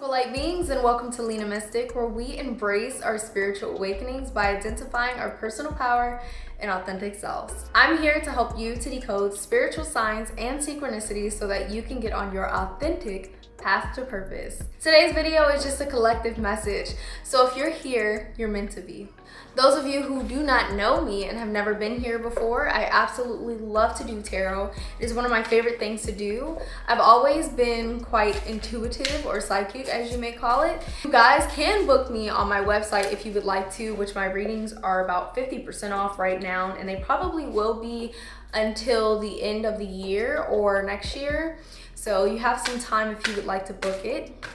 mystical light beings, and welcome to Lena Mystic, where we embrace our spiritual awakenings by identifying our personal power and authentic selves. I'm here to help you to decode spiritual signs and synchronicities so that you can get on your authentic path to purpose. Today's video is just a collective message, so if you're here, you're meant to be. Those of you who do not know me and have never been here before, I absolutely love to do tarot. It is one of my favorite things to do. I've always been quite intuitive or psychic, as you may call it. You guys can book me on my website if you would like to, which my readings are about 50% off right now, and they probably will be until the end of the year or next year. So you have some time if you would like to book it.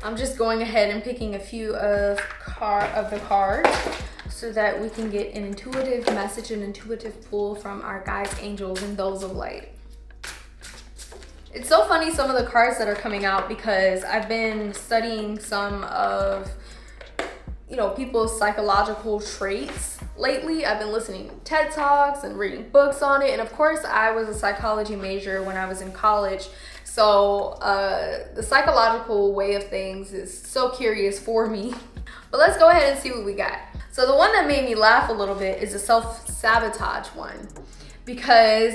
I'm just going ahead and picking a few of the cards so that we can get an intuitive message, an intuitive pull from our guides, angels, and those of light. It's so funny, some of the cards that are coming out, because I've been studying some of, people's psychological traits lately. I've been listening to TED Talks and reading books on it. And of course, I was a psychology major when I was in college. So the psychological way of things is so curious for me. But let's go ahead and see what we got. So the one that made me laugh a little bit is the self-sabotage one, because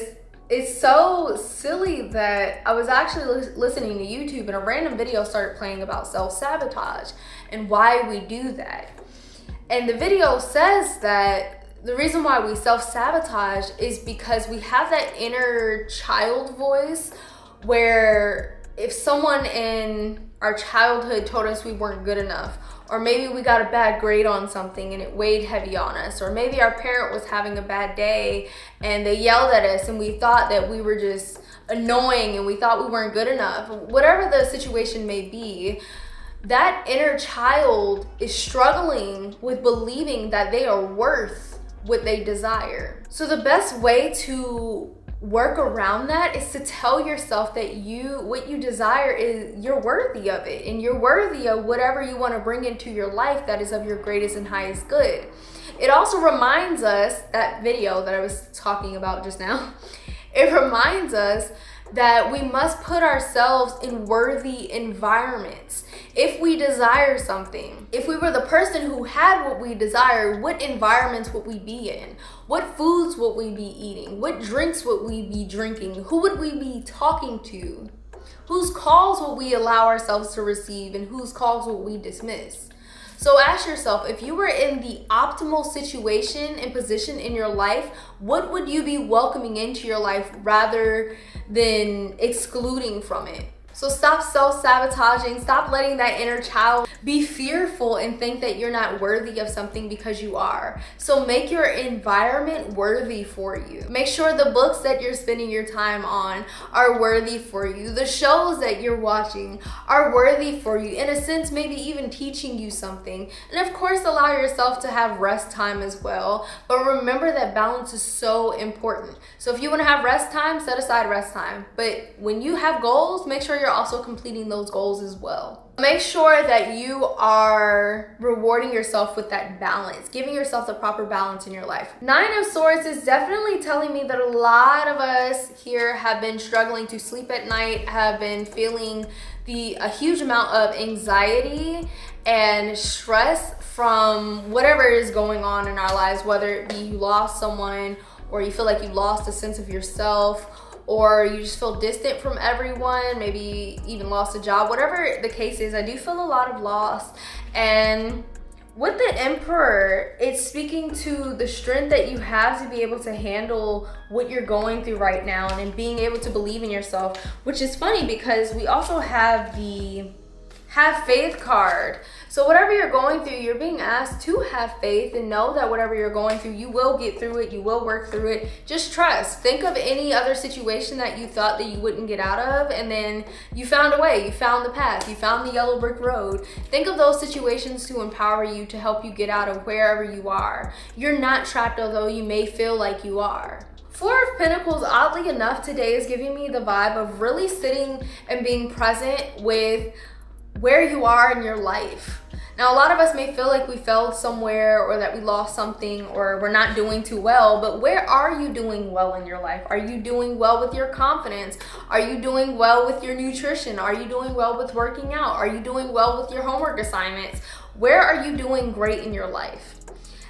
it's so silly that I was actually listening to YouTube and a random video started playing about self-sabotage and why we do that. And the video says that the reason why we self-sabotage is because we have that inner child voice where if someone in our childhood told us we weren't good enough, or maybe we got a bad grade on something and it weighed heavy on us, or maybe our parent was having a bad day and they yelled at us and we thought that we were just annoying and we thought we weren't good enough, whatever the situation may be, that inner child is struggling with believing that they are worth what they desire. So the best way to work around that is to tell yourself that what you desire is, you're worthy of it, and you're worthy of whatever you want to bring into your life that is of your greatest and highest good. It also reminds us, that video that I was talking about just now, it reminds us that we must put ourselves in worthy environments. If we desire something, if we were the person who had what we desire, what environments would we be in? What foods would we be eating? What drinks would we be drinking? Who would we be talking to? Whose calls will we allow ourselves to receive, and whose calls will we dismiss? So ask yourself, if you were in the optimal situation and position in your life, what would you be welcoming into your life rather than excluding from it? So stop self-sabotaging, stop letting that inner child be fearful and think that you're not worthy of something because you are. So make your environment worthy for you. Make sure the books that you're spending your time on are worthy for you. The shows that you're watching are worthy for you. In a sense, maybe even teaching you something. And of course, allow yourself to have rest time as well. But remember that balance is so important. So if you want to have rest time, set aside rest time. But when you have goals, make sure you're also completing those goals as well. Make sure that you are rewarding yourself with that balance, giving yourself the proper balance in your life. Nine of Swords is definitely telling me that a lot of us here have been struggling to sleep at night, have been feeling a huge amount of anxiety and stress from whatever is going on in our lives, whether it be you lost someone, or you feel like you lost a sense of yourself, or you just feel distant from everyone, maybe even lost a job, whatever the case is. I do feel a lot of loss. And with the Emperor, it's speaking to the strength that you have to be able to handle what you're going through right now, and being able to believe in yourself, which is funny because we also have the Have Faith card. So whatever you're going through, you're being asked to have faith and know that whatever you're going through, you will get through it, you will work through it. Just trust. Think of any other situation that you thought that you wouldn't get out of, and then you found a way, you found the path, you found the yellow brick road. Think of those situations to empower you, to help you get out of wherever you are. You're not trapped, although you may feel like you are. Four of Pentacles, oddly enough, today is giving me the vibe of really sitting and being present with where you are in your life. Now, a lot of us may feel like we failed somewhere or that we lost something or we're not doing too well, but where are you doing well in your life? Are you doing well with your confidence? Are you doing well with your nutrition? Are you doing well with working out? Are you doing well with your homework assignments? Where are you doing great in your life?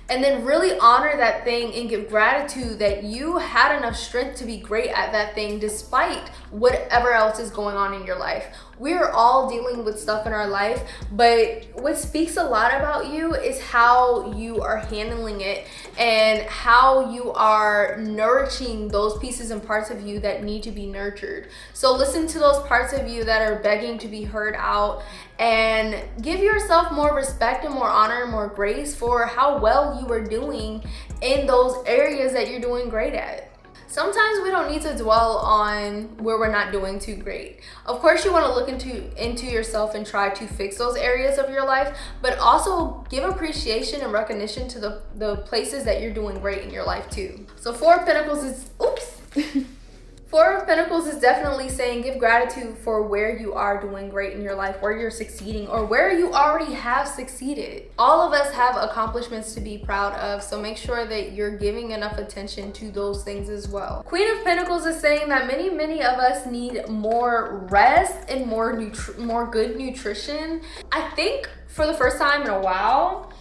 And then really honor that thing and give gratitude that you had enough strength to be great at that thing despite whatever else is going on in your life. We are all dealing with stuff in our life, but what speaks a lot about you is how you are handling it and how you are nourishing those pieces and parts of you that need to be nurtured. So listen to those parts of you that are begging to be heard out and give yourself more respect and more honor and more grace for how well you are doing in those areas that you're doing great at. Sometimes we don't need to dwell on where we're not doing too great. Of course, you want to look into yourself and try to fix those areas of your life, but also give appreciation and recognition to the places that you're doing great in your life too. So Four of Pentacles is, Four of Pentacles is definitely saying give gratitude for where you are doing great in your life, where you're succeeding, or where you already have succeeded. All of us have accomplishments to be proud of, so make sure that you're giving enough attention to those things as well. Queen of Pentacles is saying that many of us need more rest and more good nutrition. I think for the first time in a while,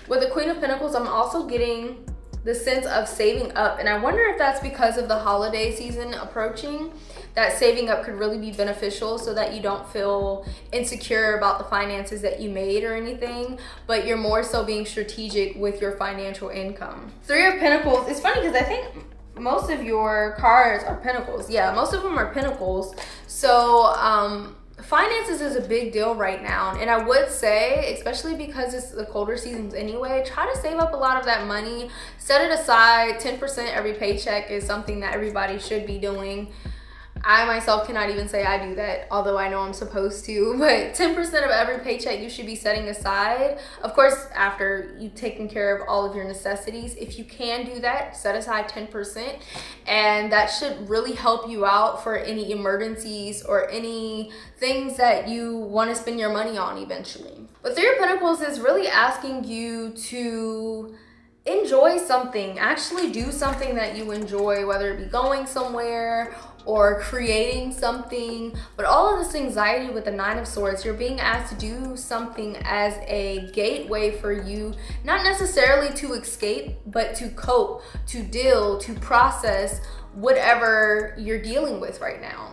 with the Queen of Pentacles, I'm also getting the sense of saving up, and I wonder if that's because of the holiday season approaching, that saving up could really be beneficial so that you don't feel insecure about the finances that you made or anything, but you're more so being strategic with your financial income. Three of Pentacles, it's funny because I think most of your cards are pentacles. Yeah, most of them are pentacles. So finances is a big deal right now, and I would say, especially because it's the colder seasons anyway, try to save up a lot of that money. Set it aside. 10% every paycheck is something that everybody should be doing. I myself cannot even say I do that, although I know I'm supposed to, but 10% of every paycheck you should be setting aside. Of course, after you've taken care of all of your necessities, if you can do that, set aside 10%, and that should really help you out for any emergencies or any things that you want to spend your money on eventually. But Three of Pentacles is really asking you to enjoy something, actually do something that you enjoy, whether it be going somewhere or creating something. But all of this anxiety with the Nine of Swords, you're being asked to do something as a gateway for you, not necessarily to escape, but to cope, to deal, to process whatever you're dealing with right now.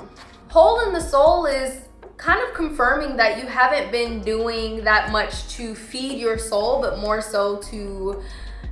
Hole in the soul is kind of confirming that you haven't been doing that much to feed your soul, but more so to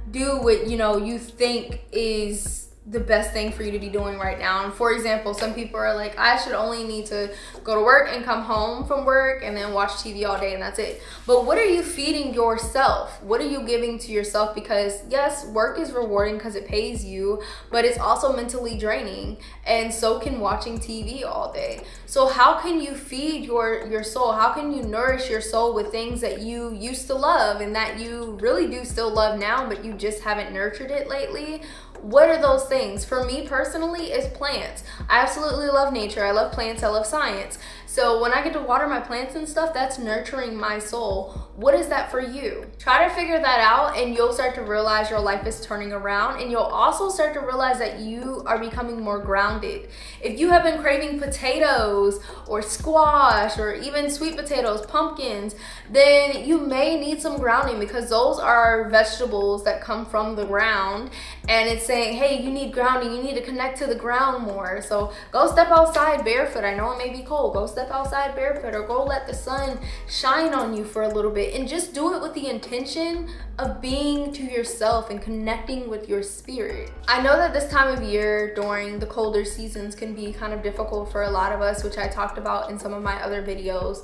do what you think is the best thing for you to be doing right now. And for example, some people are like, I should only need to go to work and come home from work and then watch TV all day and that's it. But what are you feeding yourself? What are you giving to yourself? Because yes, work is rewarding because it pays you, but it's also mentally draining, and so can watching TV all day. So how can you feed your soul? How can you nourish your soul with things that you used to love and that you really do still love now, but you just haven't nurtured it lately? What are those things? For me personally, it's plants. I absolutely love nature. I love plants. I love science. So when I get to water my plants and stuff, that's nurturing my soul. What is that for you? Try to figure that out, and you'll start to realize your life is turning around, and you'll also start to realize that you are becoming more grounded. If you have been craving potatoes or squash or even sweet potatoes, pumpkins, then you may need some grounding, because those are vegetables that come from the ground, and it's saying, hey, you need grounding. You need to connect to the ground more. So go step outside barefoot. I know it may be cold. Go step outside barefoot, or go let the sun shine on you for a little bit, and just do it with the intention of being to yourself and connecting with your spirit. I know that this time of year during the colder seasons can be kind of difficult for a lot of us, which I talked about in some of my other videos.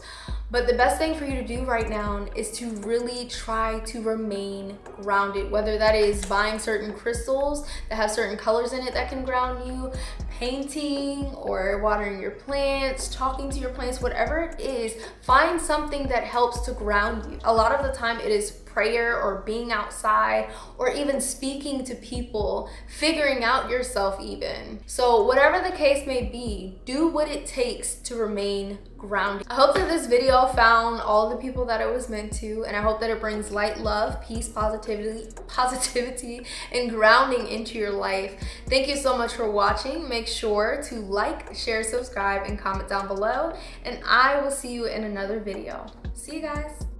But the best thing for you to do right now is to really try to remain grounded, whether that is buying certain crystals that have certain colors in it that can ground you, painting or watering your plants, talking to your plants, whatever it is, find something that helps to ground you. A lot of the time it is prayer or being outside or even speaking to people, figuring out yourself even. So whatever the case may be, do what it takes to remain grounded. I hope that this video found all the people that it was meant to, and I hope that it brings light, love, peace, positivity, and grounding into your life. Thank you so much for watching. Make sure to like, share, subscribe, and comment down below, and I will see you in another video. See you guys.